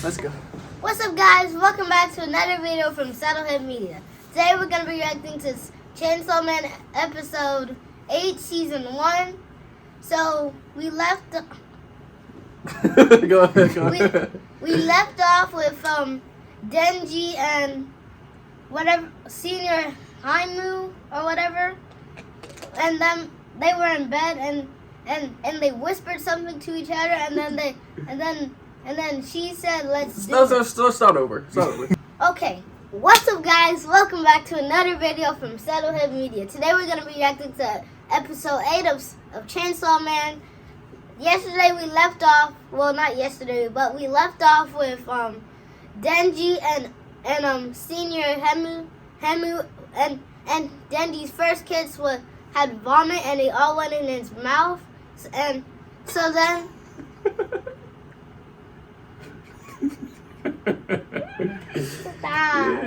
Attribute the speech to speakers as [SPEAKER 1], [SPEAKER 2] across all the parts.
[SPEAKER 1] Let's go.
[SPEAKER 2] What's up, guys? Welcome back to another video from Saddlehead Media. Today we're going to be reacting to Chainsaw Man episode 8, season 1. So, we left...
[SPEAKER 1] Go ahead.
[SPEAKER 2] We left off with Denji and whatever, Senior Haimu or whatever. And then they were in bed and they whispered something to each other, and then she said, let's
[SPEAKER 1] start over.
[SPEAKER 2] Okay, what's up, guys? Welcome back to another video from Saddlehead Media. Today we're going to be reacting to episode 8 of Chainsaw Man. Yesterday we left off, well, not yesterday, but we left off with Denji and Senior Haimu and Denji's first kiss had vomit and they all went in his mouth, and so then stop.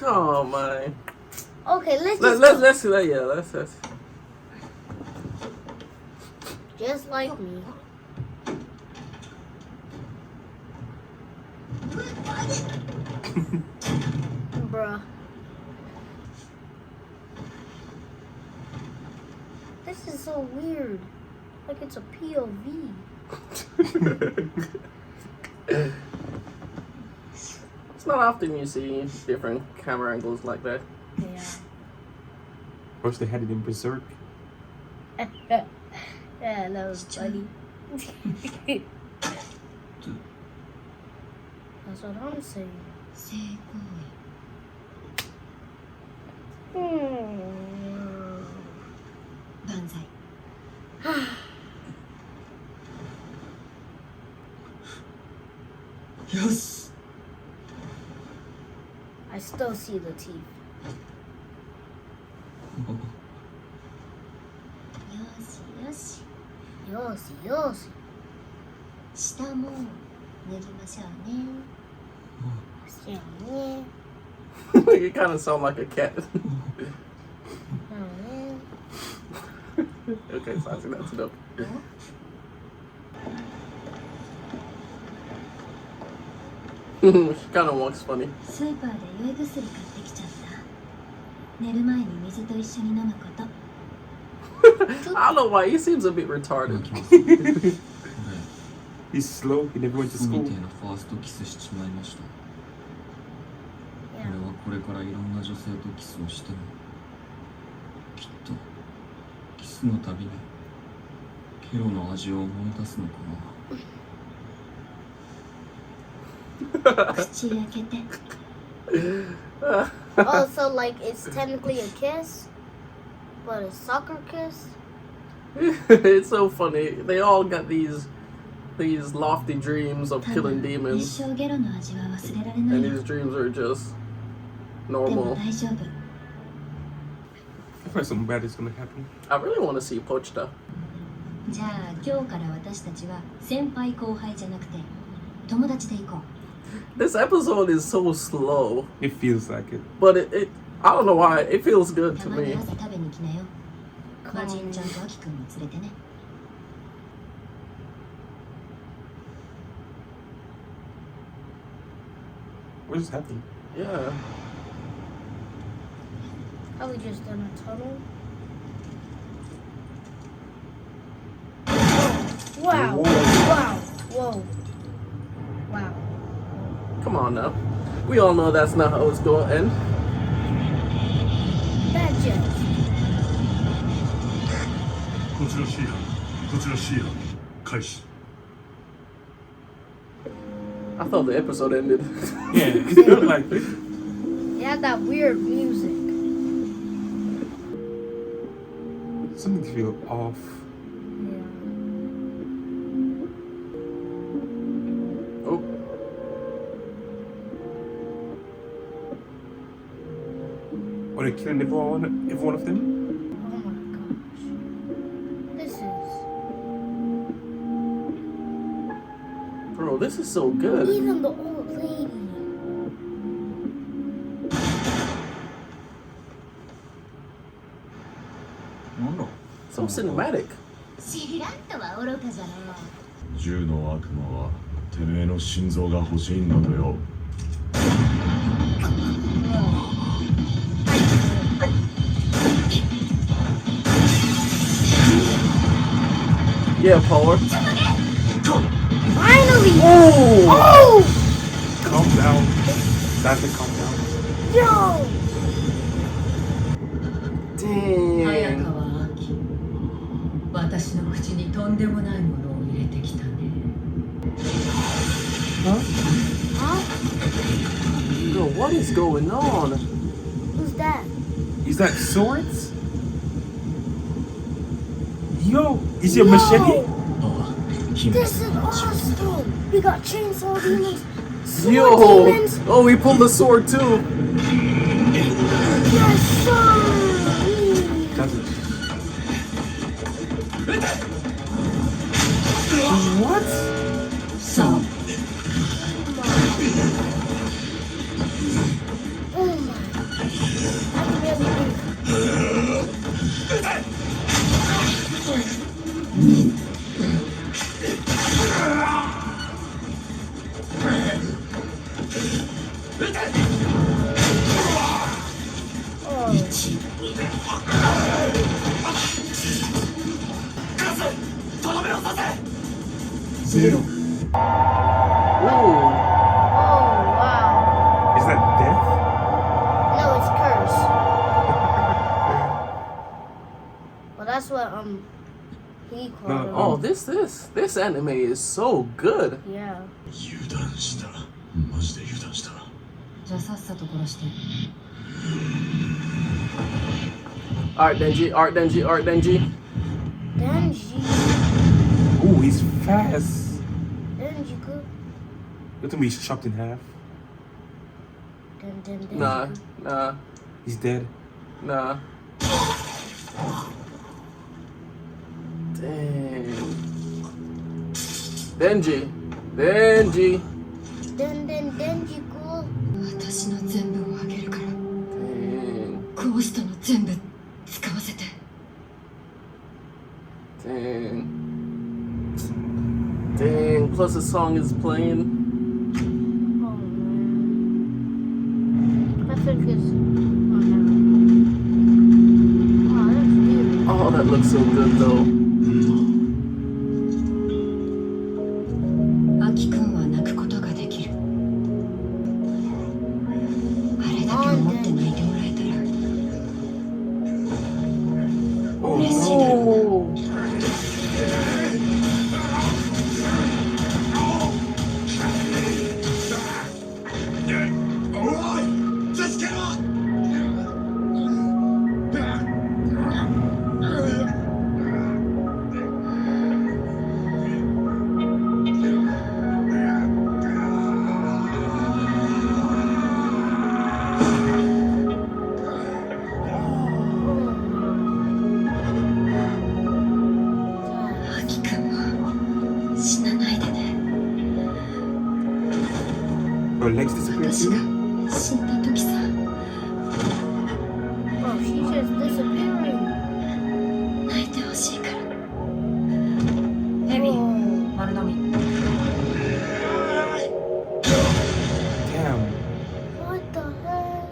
[SPEAKER 1] Oh my.
[SPEAKER 2] Okay, let's
[SPEAKER 1] do that. Yeah, let's.
[SPEAKER 2] Just like me. Bruh. This is so weird. Like it's a POV.
[SPEAKER 1] It's not often you see different camera angles like that.
[SPEAKER 2] Yeah.
[SPEAKER 3] First they had it in Berserk.
[SPEAKER 2] Yeah, that was funny. That's what I'm saying.
[SPEAKER 3] Yes.
[SPEAKER 2] I still see the teeth. Yoshi.
[SPEAKER 4] 下も塗りましょうね。
[SPEAKER 1] You kind of sound like a cat. Okay, so I think that's dope. She kind of walks funny.
[SPEAKER 4] スーパーで酔い薬買ってきちゃった。寝る前に水と一緒に飲むこと。
[SPEAKER 1] I don't know why, he seems a bit retarded.
[SPEAKER 3] He's slow, he never went to school.
[SPEAKER 5] ファーストキスしちまいました。俺はこれからいろんな女性とキスをしてもきっとキスのたびにケロの味を思い出すのかな。
[SPEAKER 4] 口開けて。
[SPEAKER 2] Oh, so like it's technically a kiss, but a sucker kiss?
[SPEAKER 1] It's so funny. They all got these lofty dreams of killing demons,
[SPEAKER 4] 一生ゲロの味は忘れられ
[SPEAKER 1] and
[SPEAKER 4] ないよ。
[SPEAKER 1] these dreams are just
[SPEAKER 4] でも
[SPEAKER 1] normal.
[SPEAKER 4] 大丈夫。
[SPEAKER 3] I thought something bad is gonna happen.
[SPEAKER 1] I really want to see Pochita.
[SPEAKER 4] じゃあ今日から私たちは先輩後輩じゃなくて友達で行こう。
[SPEAKER 1] This episode is so slow,
[SPEAKER 3] It feels like it.
[SPEAKER 1] but it I don't know why, it feels good
[SPEAKER 4] た
[SPEAKER 1] to
[SPEAKER 4] まに
[SPEAKER 1] me.
[SPEAKER 4] 朝食べに来なよ。マジンちゃんとアキくんも連れてね。
[SPEAKER 3] What just happened?
[SPEAKER 1] Yeah.
[SPEAKER 2] Probably just done a tunnel. Wow. Whoa. Wow.
[SPEAKER 1] Come on now. We all know that's not how it's going to end.
[SPEAKER 2] That just.
[SPEAKER 6] こちら C 班、こちら C 班、開始。
[SPEAKER 1] I thought the episode ended.
[SPEAKER 3] Yeah, it felt like it.
[SPEAKER 2] It had that weird music.
[SPEAKER 3] Something feels off.
[SPEAKER 2] Yeah.
[SPEAKER 1] Oh.
[SPEAKER 3] Are they killing every one of them?
[SPEAKER 2] Oh my gosh. This is.
[SPEAKER 1] Bro, this is so good.
[SPEAKER 2] Even the old lady.
[SPEAKER 1] So cinematic.
[SPEAKER 4] 知らんとは愚かじゃのう。
[SPEAKER 6] 銃の悪魔はてめえの心臓が欲しいんだとよ。
[SPEAKER 1] Yeah, power.
[SPEAKER 2] Finally!
[SPEAKER 1] Oh!
[SPEAKER 2] Oh!
[SPEAKER 3] Calm down. That's the calm down.
[SPEAKER 2] Yo!
[SPEAKER 4] 早
[SPEAKER 1] Dang.
[SPEAKER 4] 川亜希、私の口にとんでもないものを入れてきたね。
[SPEAKER 1] Huh?
[SPEAKER 2] Huh?
[SPEAKER 1] Yo, what is going on?
[SPEAKER 2] Who's that?
[SPEAKER 3] Is that swords? Yo, is your machete?
[SPEAKER 5] ああ、君
[SPEAKER 2] This is awesome! We got chainsaw demons, sword
[SPEAKER 1] Yo!
[SPEAKER 2] demons.
[SPEAKER 1] Oh, we pulled the sword too.
[SPEAKER 2] Yes, sir!
[SPEAKER 3] Does it? What?
[SPEAKER 4] さあ、
[SPEAKER 2] Oh my. I can barely breathe.
[SPEAKER 6] Zero.
[SPEAKER 1] Ooh.
[SPEAKER 2] Oh, wow.
[SPEAKER 3] Is that death?
[SPEAKER 2] No, it's curse. Well, that's what, he called
[SPEAKER 3] No,
[SPEAKER 2] it.
[SPEAKER 1] Oh, this anime is so good.
[SPEAKER 2] Yeah.
[SPEAKER 6] 油断した。マジで油断した。
[SPEAKER 4] じゃあさっさと殺して。
[SPEAKER 1] Art Denji, Art Denji, Art Denji.
[SPEAKER 2] Denji.
[SPEAKER 3] Ooh, he's fast.
[SPEAKER 2] Denji good.
[SPEAKER 3] Look at me, he's chopped in half.
[SPEAKER 2] Denji.
[SPEAKER 1] Nah.
[SPEAKER 3] He's dead.
[SPEAKER 1] Nah. Dang. Denji.
[SPEAKER 2] Denji cool.
[SPEAKER 4] 私の全部をあげるから、
[SPEAKER 1] Dang.
[SPEAKER 4] こうしたの全部使わせて。
[SPEAKER 1] Dang. Dang. Plus the song is playing.
[SPEAKER 2] Oh man. I think it's. Oh, that's beautiful.
[SPEAKER 1] Oh, that looks so good though.
[SPEAKER 4] アキ君は泣くことができる。あれだけ思って泣いてもらえたら。
[SPEAKER 1] Oh.
[SPEAKER 6] Just get on!
[SPEAKER 3] Her legs disappear
[SPEAKER 4] 私が
[SPEAKER 3] too?
[SPEAKER 4] 死んだ時さ、
[SPEAKER 2] Oh, she's just disappearing.
[SPEAKER 4] 泣いてほしいから。ヘビ、
[SPEAKER 2] Oh.
[SPEAKER 4] 丸飲み。
[SPEAKER 3] Damn.
[SPEAKER 2] What the heck?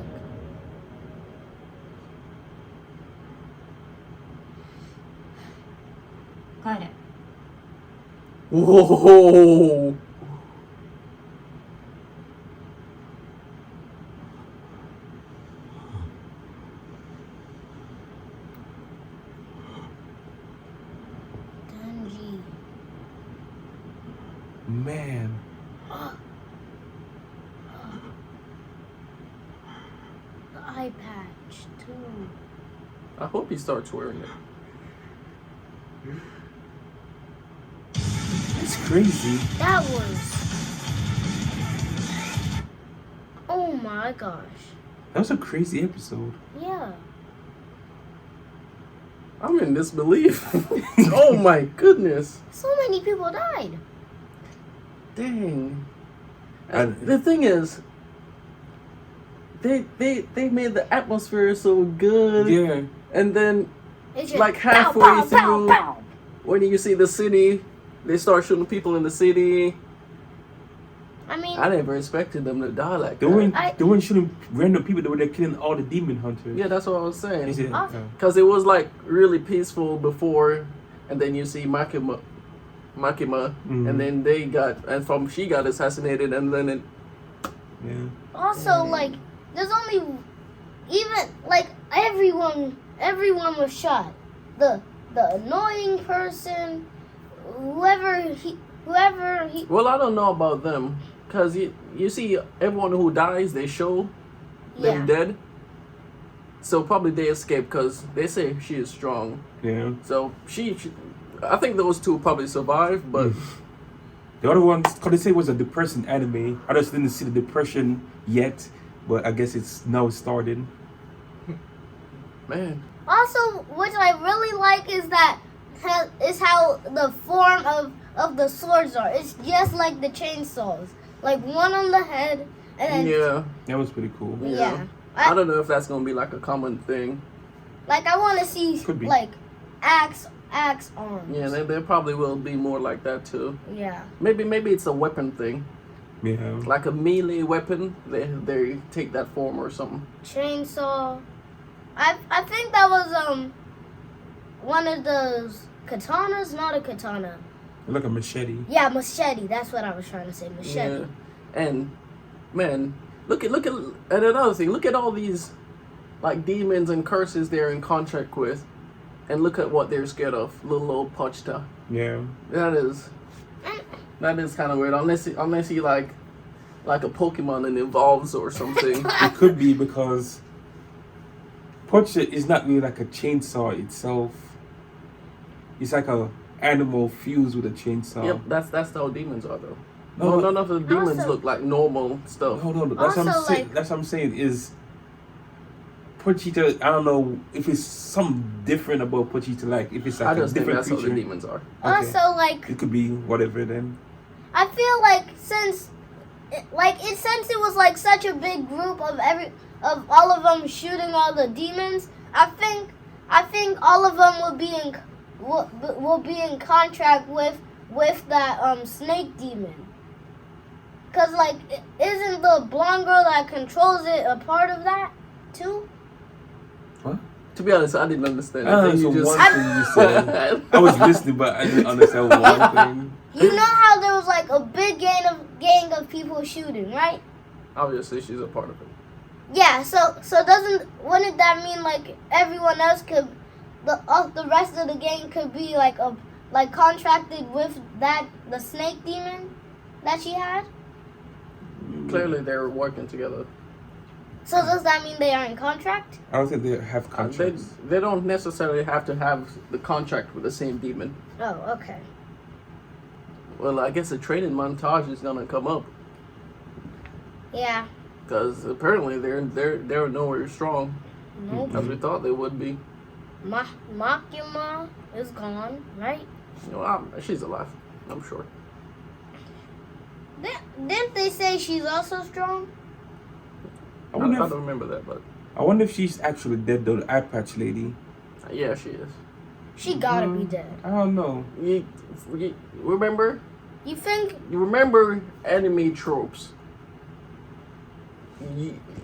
[SPEAKER 4] 帰れ。
[SPEAKER 1] Whoa.
[SPEAKER 2] Denji.
[SPEAKER 3] Man.
[SPEAKER 2] The eye patch, too.
[SPEAKER 1] I hope he starts wearing it.
[SPEAKER 3] That's crazy.
[SPEAKER 2] That was. Oh my gosh.
[SPEAKER 3] That was a crazy episode.
[SPEAKER 2] Yeah.
[SPEAKER 1] I'm in disbelief. Oh my goodness.
[SPEAKER 2] So many people died.
[SPEAKER 1] Dang.
[SPEAKER 3] And-
[SPEAKER 1] The thing is, they made the atmosphere so good.
[SPEAKER 3] Yeah.
[SPEAKER 1] And then
[SPEAKER 2] It's just
[SPEAKER 1] like
[SPEAKER 2] pow,
[SPEAKER 1] halfway
[SPEAKER 2] pow,
[SPEAKER 1] through,
[SPEAKER 2] pow, pow.
[SPEAKER 1] when you see the city, they start shooting people in the city.
[SPEAKER 2] I mean,
[SPEAKER 1] I never expected them to die like
[SPEAKER 3] They
[SPEAKER 1] that.
[SPEAKER 3] weren't shooting random people. They were killing all the demon hunters.
[SPEAKER 1] Yeah, that's what I was saying.
[SPEAKER 3] Is it?
[SPEAKER 2] Awesome.
[SPEAKER 1] Because it was like really peaceful before, and then you see Makima, and then she got assassinated, and then it.
[SPEAKER 3] Yeah.
[SPEAKER 2] also like there's only even like everyone was shot. The annoying person, whoever he.
[SPEAKER 1] Well, I don't know about them, because you see everyone who dies, they show them dead. So probably they escape because they say she is strong.
[SPEAKER 3] Yeah.
[SPEAKER 1] So I think those two probably survived, but
[SPEAKER 3] The other one, because they say it was a depressing anime. I just didn't see the depression yet, but I guess it's now started.
[SPEAKER 1] man,
[SPEAKER 2] Also, what I really like is how the form of the swords are. It's just like the chainsaws, like one on the head, and then
[SPEAKER 1] yeah,
[SPEAKER 3] That was pretty cool.
[SPEAKER 2] yeah.
[SPEAKER 1] I don't know if that's gonna be like a common thing.
[SPEAKER 2] Like I want to see
[SPEAKER 3] Could be.
[SPEAKER 2] like axe arms.
[SPEAKER 1] Yeah, there probably will be more like that too.
[SPEAKER 2] Yeah.
[SPEAKER 1] Maybe it's a weapon thing,
[SPEAKER 3] Yeah.
[SPEAKER 1] like a melee weapon. They take that form or something.
[SPEAKER 2] Chainsaw. I think that was one of those katanas, not a katana.
[SPEAKER 3] Like a machete.
[SPEAKER 2] Yeah, machete. That's what I was trying to say. Machete.
[SPEAKER 1] Yeah, and man, look at another thing. Look at all these like demons and curses they're in contract with, and look at what they're scared of. Little old Pochta.
[SPEAKER 3] Yeah.
[SPEAKER 1] That is kind of weird. Unless he like a Pokemon and evolves or something.
[SPEAKER 3] It could be because Pocha is not really like a chainsaw itself. It's like a animal fused with a chainsaw.
[SPEAKER 1] Yep, that's how demons are though.
[SPEAKER 3] No,
[SPEAKER 1] None of the demons
[SPEAKER 2] Also-
[SPEAKER 1] look like normal stuff.
[SPEAKER 3] Hold on, that's what I'm
[SPEAKER 2] Also,
[SPEAKER 3] saying.
[SPEAKER 2] like-
[SPEAKER 3] That's what I'm saying is Pochita. I don't know if it's something different about Pochita. Like if it's like
[SPEAKER 1] I
[SPEAKER 3] a
[SPEAKER 1] just think
[SPEAKER 3] different
[SPEAKER 1] that's how the
[SPEAKER 3] creature.
[SPEAKER 1] demons are.
[SPEAKER 2] Also, like
[SPEAKER 3] It could be whatever then.
[SPEAKER 2] I feel like since it was like such a big group of all of them shooting all the demons, I think all of them will be in contract with that snake demon. Cause like isn't the blonde girl that controls it a part of that too?
[SPEAKER 1] To be honest, I didn't understand.
[SPEAKER 3] I
[SPEAKER 1] think
[SPEAKER 3] don't
[SPEAKER 1] you
[SPEAKER 3] know
[SPEAKER 1] just-
[SPEAKER 3] one thing you said. I was listening, but I didn't understand one thing.
[SPEAKER 2] You know how there was like a big gang of people shooting, right?
[SPEAKER 1] Obviously, she's a part of it.
[SPEAKER 2] Yeah, so wouldn't that mean like everyone else could the rest of the gang could be like contracted with the snake demon that she had?
[SPEAKER 1] Clearly, they're working together.
[SPEAKER 2] So does that mean they are in contract?
[SPEAKER 3] I don't think they have
[SPEAKER 1] They,
[SPEAKER 3] contracts.
[SPEAKER 1] they don't necessarily have to have the contract with the same demon.
[SPEAKER 2] Oh, okay.
[SPEAKER 1] Well, I guess the training montage is gonna come up
[SPEAKER 2] Yeah.
[SPEAKER 1] because apparently they're nowhere strong
[SPEAKER 2] Nope.
[SPEAKER 1] as we thought they would be.
[SPEAKER 2] Makima is gone, right?
[SPEAKER 1] You know, she's alive, I'm sure.
[SPEAKER 2] Didn't they say she's also strong?
[SPEAKER 3] I
[SPEAKER 1] I
[SPEAKER 3] wonder
[SPEAKER 1] don't
[SPEAKER 3] if
[SPEAKER 1] remember that, but
[SPEAKER 3] I wonder if she's actually dead though. The eye patch lady.
[SPEAKER 1] yeah, she is.
[SPEAKER 2] She gotta be dead.
[SPEAKER 3] I don't know.
[SPEAKER 1] You remember?
[SPEAKER 2] You think?
[SPEAKER 1] You remember anime tropes?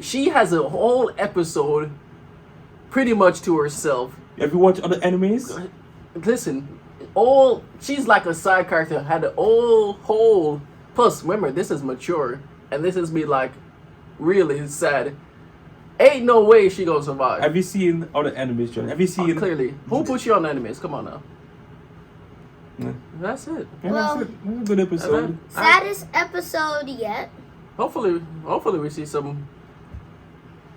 [SPEAKER 1] She has a whole episode pretty much to herself.
[SPEAKER 3] Have you watched other animes?
[SPEAKER 1] Listen, she's like a side character, had a whole. Plus, remember, this is mature, and this is me like really sad. Ain't no way she gonna survive.
[SPEAKER 3] Have you seen other animes, John? Have you seen?
[SPEAKER 1] Clearly, who put you on animes? Come on now.
[SPEAKER 3] Yeah.
[SPEAKER 1] That's it.
[SPEAKER 3] Yeah,
[SPEAKER 2] Well-
[SPEAKER 3] that's it. That's a good episode.
[SPEAKER 2] Saddest episode yet.
[SPEAKER 1] Hopefully we see some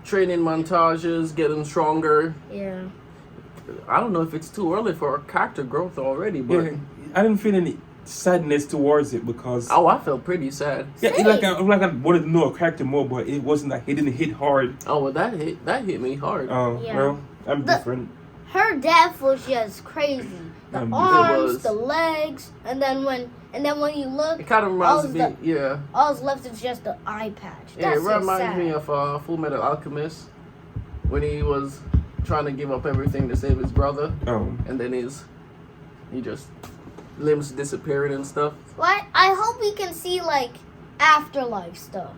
[SPEAKER 1] training montages, getting stronger.
[SPEAKER 2] Yeah.
[SPEAKER 1] I don't know if it's too early for character growth already, but
[SPEAKER 3] Yeah, I didn't feel any sadness towards it because
[SPEAKER 1] I felt pretty sad.
[SPEAKER 3] yeah, it like I wanted to know a character more, but it wasn't like it didn't hit hard.
[SPEAKER 1] Oh, well, that hit me hard.
[SPEAKER 3] Oh
[SPEAKER 2] Yeah.
[SPEAKER 3] well, I'm different.
[SPEAKER 2] Her death was just crazy. The
[SPEAKER 3] It
[SPEAKER 2] arms,
[SPEAKER 1] was.
[SPEAKER 2] the legs, and then when you look,
[SPEAKER 1] It kind of reminds
[SPEAKER 2] all
[SPEAKER 1] me, yeah.
[SPEAKER 2] all's left is just the eye patch.
[SPEAKER 1] Yeah,
[SPEAKER 2] That's
[SPEAKER 1] it
[SPEAKER 2] so
[SPEAKER 1] reminds
[SPEAKER 2] sad.
[SPEAKER 1] me of Full Metal Alchemist when he was trying to give up everything to save his brother,
[SPEAKER 3] Oh,
[SPEAKER 1] and then he just limbs disappearing and stuff.
[SPEAKER 2] What? I hope we can see like afterlife stuff.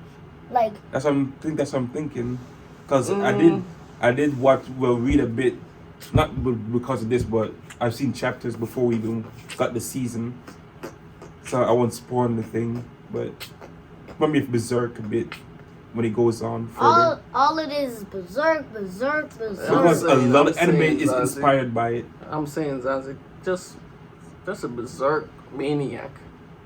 [SPEAKER 2] Like,
[SPEAKER 3] That's what I'm thinking. Cause I did read a bit, not because of this, but I've seen chapters before we even got the season. So I won't spoil the thing, but maybe if Berserk a bit when it goes on further.
[SPEAKER 2] all it is Berserk.
[SPEAKER 3] Because a lot of anime is inspired by it.
[SPEAKER 1] I'm saying, Zazie, just a berserk maniac,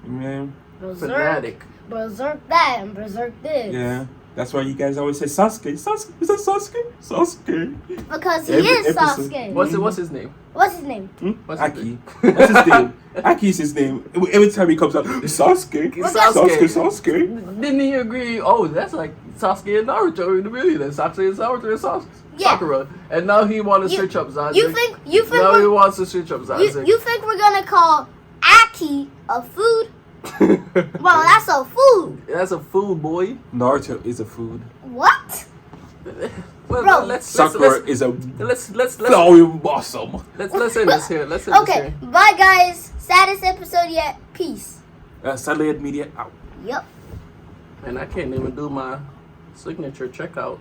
[SPEAKER 3] Yeah.
[SPEAKER 1] fanatic.
[SPEAKER 2] Berserk that, and Berserk this.
[SPEAKER 3] Yeah. That's why you guys always say Sasuke. Sasuke. Is that Sasuke? Sasuke.
[SPEAKER 2] Because he
[SPEAKER 3] Every
[SPEAKER 2] is
[SPEAKER 3] episode.
[SPEAKER 2] Sasuke.
[SPEAKER 1] What's his name?
[SPEAKER 2] What's his name?
[SPEAKER 1] What's his
[SPEAKER 3] Aki.
[SPEAKER 1] name?
[SPEAKER 3] What's his name? Aki is his name. Every time he comes out, Sasuke. Sasuke.
[SPEAKER 1] Didn't he agree? Oh, that's like Sasuke and Naruto in the movie. Then Sasuke and Naruto and Sakura. And now he wants to switch up Zazie.
[SPEAKER 2] You think
[SPEAKER 1] Now he wants to switch up Zazie.
[SPEAKER 2] you think we're gonna call Aki a food? Well, that's a food.
[SPEAKER 1] That's a food, boy.
[SPEAKER 3] Naruto is a food.
[SPEAKER 2] What?
[SPEAKER 1] Well,
[SPEAKER 2] Bro.
[SPEAKER 3] Sakura is a
[SPEAKER 1] let's
[SPEAKER 3] flowering blossom.
[SPEAKER 1] let's end this here. Let's end this
[SPEAKER 2] Okay,
[SPEAKER 1] here.
[SPEAKER 2] bye guys. Saddest episode yet. Peace.
[SPEAKER 3] Satellite Media out.
[SPEAKER 2] Yep.
[SPEAKER 1] And I can't even do my signature checkout.